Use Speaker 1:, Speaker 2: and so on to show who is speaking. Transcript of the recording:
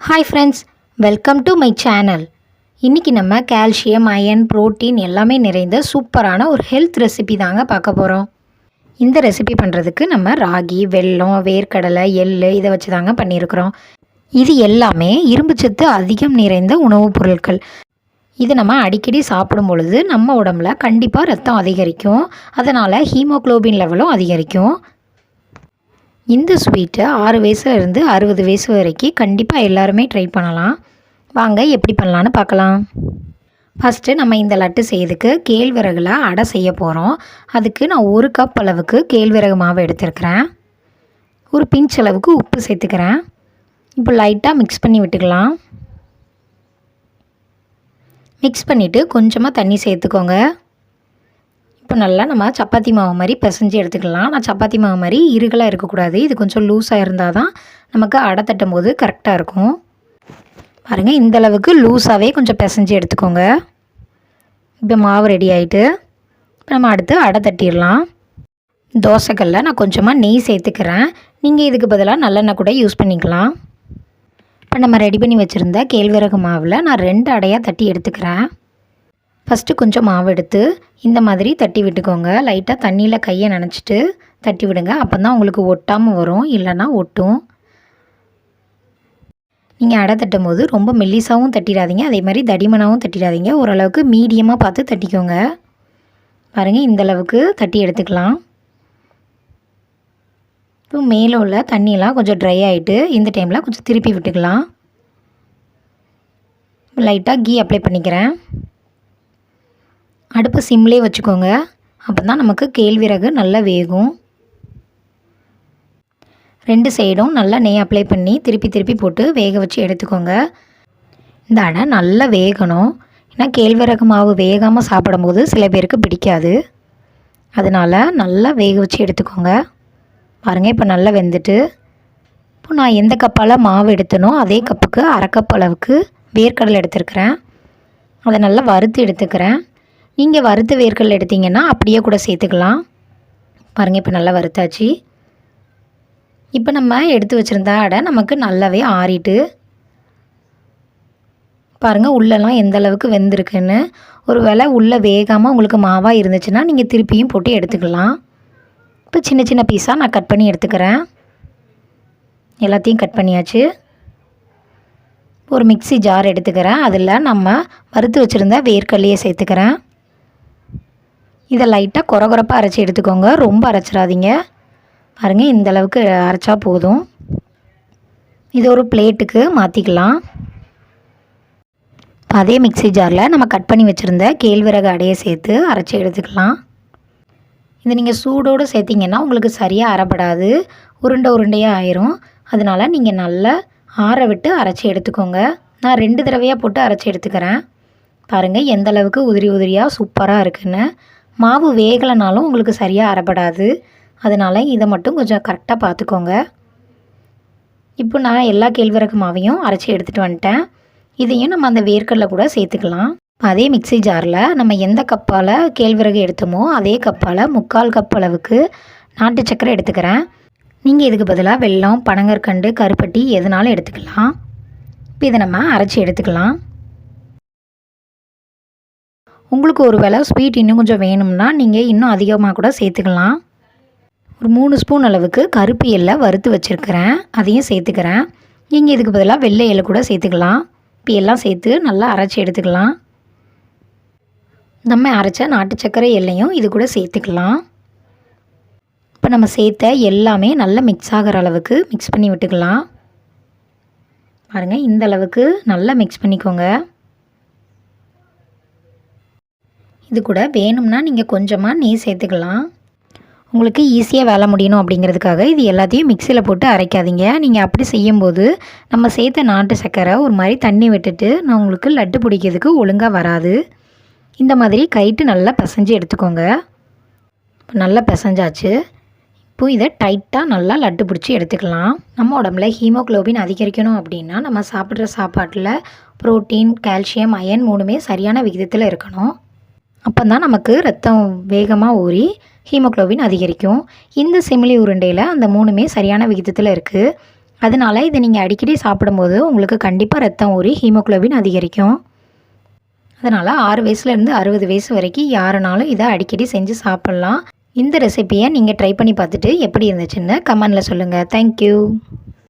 Speaker 1: Hi friends, welcome to my channel. இன்றைக்கி நம்ம calcium, iron, protein எல்லாமே நிறைந்த சூப்பரான ஒரு ஹெல்த் ரெசிபி தாங்க பார்க்க போகிறோம். இந்த ரெசிபி பண்ணுறதுக்கு நம்ம ராகி, வெல்லம், வேர்க்கடலை, எள் இதை வச்சு தாங்க பண்ணியிருக்கிறோம். இது எல்லாமே இரும்புச்சத்து அதிகம் நிறைந்த உணவுப் பொருட்கள். இது நம்ம அடிக்கடி சாப்பிடும் பொழுது நம்ம உடம்புல கண்டிப்பாக ரத்தம் அதிகரிக்கும். அதனால் ஹீமோக்ளோபின் லெவலும் அதிகரிக்கும். இந்த ஸ்வீட்டை 6 வயசுலேருந்து 60 வயசு வரைக்கும் கண்டிப்பாக எல்லாருமே ட்ரை பண்ணலாம். வாங்க எப்படி பண்ணலான்னு பார்க்கலாம். ஃபஸ்ட்டு நம்ம இந்த லட்டு செய்யறதுக்கு கேழ்வரகுல அடை செய்ய போகிறோம். அதுக்கு நான் 1 கப் அளவுக்கு கேழ்வரகு மாவு எடுத்துருக்கிறேன். ஒரு பிஞ்ச் அளவுக்கு உப்பு சேர்த்துக்கிறேன். இப்போ லைட்டாக மிக்ஸ் பண்ணி விட்டுக்கலாம். மிக்ஸ் பண்ணிவிட்டு கொஞ்சமாக தண்ணி சேர்த்துக்கோங்க. இப்போ நல்லா நம்ம சப்பாத்தி மாவு மாதிரி பிசைஞ்சு எடுத்துக்கலாம். நான் சப்பாத்தி மாவு மாதிரி இறுகலாக இருக்கக்கூடாது. இது கொஞ்சம் லூஸாக இருந்தால் தான் நமக்கு அடை தட்டும் போது கரெக்டாக இருக்கும். பாருங்கள், இந்தளவுக்கு லூஸாகவே கொஞ்சம் பிசைஞ்சு எடுத்துக்கோங்க. இப்போ மாவு ரெடி ஆகிட்டு இப்போ நம்ம அடுத்து அடை தட்டிடலாம். தோசைக்கல்ல நான் கொஞ்சமாக நெய் சேர்த்துக்கிறேன். நீங்கள் இதுக்கு பதிலாக நல்லெண்ணெய் கூட யூஸ் பண்ணிக்கலாம். இப்போ நம்ம ரெடி பண்ணி வச்சுருந்த கேழ்வரகு மாவில் நான் 2 அடையாக தட்டி எடுத்துக்கிறேன். ஃபஸ்ட்டு கொஞ்சம் மாவு எடுத்து இந்த மாதிரி தட்டி விட்டுக்கோங்க. லைட்டாக தண்ணியில் கையை நனைச்சிட்டு தட்டி விடுங்க. அப்போ தான் உங்களுக்கு ஒட்டாமல் வரும், இல்லைன்னா ஒட்டும். நீங்கள் அடை தட்டும் போது ரொம்ப மெல்லிசாவும் தட்டிடாதீங்க, அதே மாதிரி தடிமனாகவும் தட்டிடாதீங்க. ஓரளவுக்கு மீடியமாக பார்த்து தட்டிக்கோங்க. பாருங்கள், இந்தளவுக்கு தட்டி எடுத்துக்கலாம். இப்போ மேலே உள்ள தண்ணியெல்லாம் கொஞ்சம் ட்ரை ஆகிட்டு இந்த டைமில் கொஞ்சம் திருப்பி விட்டுக்கலாம். லைட்டாக கீ அப்ளை பண்ணிக்கிறேன். அடுப்பு சிம்லே வச்சுக்கோங்க. அப்போ தான் நமக்கு கேழ்வரகு நல்லா வேகும். 2 சைடும் நல்லா நெய் அப்ளை பண்ணி திருப்பி திருப்பி போட்டு வேக வச்சு எடுத்துக்கோங்க. இந்த அடை நல்லா வேகணும். ஏன்னா கேழ்வரகு மாவு வேகாமல் சாப்பிடும்போது சில பேருக்கு பிடிக்காது. அதனால் நல்லா வேக வச்சு எடுத்துக்கோங்க. பாருங்கள், இப்போ நல்லா வெந்துட்டு இப்போ நான் எந்த கப்பால் மாவு எடுத்தனோ அதே கப்புக்கு 1/2 கப் அளவுக்கு வேர்க்கடலை எடுத்துருக்கிறேன். அதை நல்லா வறுத்து எடுத்துக்கிறேன். நீங்கள் வறுத்த வேர்க்கடலை எடுத்திங்கன்னா அப்படியே கூட சேர்த்துக்கலாம். பாருங்கள், இப்போ நல்லா வறுத்தாச்சு. இப்போ நம்ம எடுத்து வச்சுருந்த அடை நமக்கு நல்லாவே ஆறிட்டு பாருங்கள் உள்ளெல்லாம் எந்த அளவுக்கு வெந்திருக்குன்னு. ஒரு வேளை உள்ளே வேகாமல் உங்களுக்கு மாவாக இருந்துச்சுன்னா நீங்கள் திருப்பியும் போட்டு எடுத்துக்கலாம். இப்போ சின்ன சின்ன பீஸாக நான் கட் பண்ணி எடுத்துக்கிறேன். எல்லாத்தையும் கட் பண்ணியாச்சு. ஒரு மிக்ஸி ஜார் எடுத்துக்கிறேன். அதில் நம்ம வறுத்து வச்சுருந்த வேர்க்கடலையை சேர்த்துக்கிறேன். இதை லைட்டாக கொரகொரப்பாக அரைச்சி எடுத்துக்கோங்க, ரொம்ப அரைச்சிடாதீங்க. பாருங்கள், இந்தளவுக்கு அரைச்சா போதும். இது ஒரு பிளேட்டுக்கு மாற்றிக்கலாம். அதே மிக்ஸி ஜாரில் நம்ம கட் பண்ணி வச்சுருந்த கேழ்வரகு அடையை சேர்த்து அரைச்சி எடுத்துக்கலாம். இது நீங்கள் சூடோடு சேர்த்திங்கன்னா உங்களுக்கு சரியாக அரைப்படாது, உருண்டையாக ஆயிரும். அதனால் நீங்கள் நல்லா ஆற விட்டு அரைச்சி எடுத்துக்கோங்க. நான் 2 தடவையாக போட்டு அரைச்சி எடுத்துக்கிறேன். பாருங்கள், எந்த அளவுக்கு உதிரி உதிரியாக சூப்பராக இருக்குன்னு. மாவு வேகலைனாலும் உங்களுக்கு சரியாக அரைப்படாது. அதனால் இதை மட்டும் கொஞ்சம் கரெக்டாக பார்த்துக்கோங்க. இப்போ நான் எல்லா கேழ்வரகு மாவையும் அரைச்சி எடுத்துகிட்டு வந்துட்டேன். இதையும் நம்ம அந்த வேர்க்கடலை கூட சேர்த்துக்கலாம். அதே மிக்ஸி ஜாரில் நம்ம எந்த கப்பால் கேழ்வரகு எடுத்தோமோ அதே கப்பால் 3/4 கப் அளவுக்கு நாட்டு சர்க்கரை எடுத்துக்கிறேன். நீங்கள் இதுக்கு பதிலாக வெல்லம், பனங்கற்கண்டு, கருப்பட்டி எதுனாலும் எடுத்துக்கலாம். இப்போ இதை நம்ம அரைச்சி எடுத்துக்கலாம். உங்களுக்கு ஒரு வேளை ஸ்வீட் இன்னும் கொஞ்சம் வேணும்னா நீங்கள் இன்னும் அதிகமாக கூட சேர்த்துக்கலாம். ஒரு 3 ஸ்பூன் அளவுக்கு கருப்பு எள்ளை வறுத்து வச்சுருக்கிறேன், அதையும் சேர்த்துக்கிறேன். நீங்கள் இதுக்கு பதிலாக வெள்ளை எள்ளு கூட சேர்த்துக்கலாம். இப்போ எல்லாம் சேர்த்து நல்லா அரைச்சி எடுத்துக்கலாம். நம்ம அரைச்ச நாட்டு சர்க்கரை எல்லையும் இது கூட சேர்த்துக்கலாம். இப்போ நம்ம சேர்த்த எல்லாமே நல்லா மிக்ஸ் ஆகிற அளவுக்கு மிக்ஸ் பண்ணி விட்டுக்கலாம். பாருங்கள், இந்த அளவுக்கு நல்லா மிக்ஸ் பண்ணிக்கோங்க. இது கூட வேணும்னா நீங்கள் கொஞ்சமாக நெய் சேர்த்துக்கலாம். உங்களுக்கு ஈஸியாக வேலை முடியணும் அப்படிங்கிறதுக்காக இது எல்லாத்தையும் மிக்சியில் போட்டு அரைக்காதீங்க. நீங்கள் அப்படி செய்யும்போது நம்ம சேர்த்த நாட்டு சர்க்கரை ஒரு மாதிரி தண்ணி விட்டுட்டு நான் உங்களுக்கு லட்டு பிடிக்கிறதுக்கு ஒழுங்காக வராது. இந்த மாதிரி கைட்டு நல்லா பிசைஞ்சு எடுத்துக்கோங்க. இப்போ நல்லா பிசைஞ்சாச்சு. இப்போது இதை டைட்டாக நல்லா லட்டு பிடிச்சி எடுத்துக்கலாம். நம்ம உடம்புல ஹீமோக்ளோபின் அதிகரிக்கணும் அப்படின்னா நம்ம சாப்பிட்ற சாப்பாட்டில் புரோட்டீன், கால்சியம், அயன் 3மே சரியான விகிதத்தில் இருக்கணும். அப்போ தான் நமக்கு ரத்தம் வேகமாக ஊறி ஹீமோக்ளோபின் அதிகரிக்கும். இந்த சிமிலி உருண்டையில் அந்த 3மே சரியான விகிதத்தில் இருக்குது. அதனால் இதை நீங்கள் அடிக்கடி சாப்பிடும்போது உங்களுக்கு கண்டிப்பாக ரத்தம் ஊறி ஹீமோகுளோபின் அதிகரிக்கும். அதனால் 6 வயசுலேருந்து 60 வயசு வரைக்கும் யாருனாலும் இதை அடிக்கடி செஞ்சு சாப்பிட்லாம். இந்த ரெசிப்பியை நீங்கள் ட்ரை பண்ணி பார்த்துட்டு எப்படி இருந்துச்சுன்னு கமெண்டில் சொல்லுங்கள். தேங்க்யூ.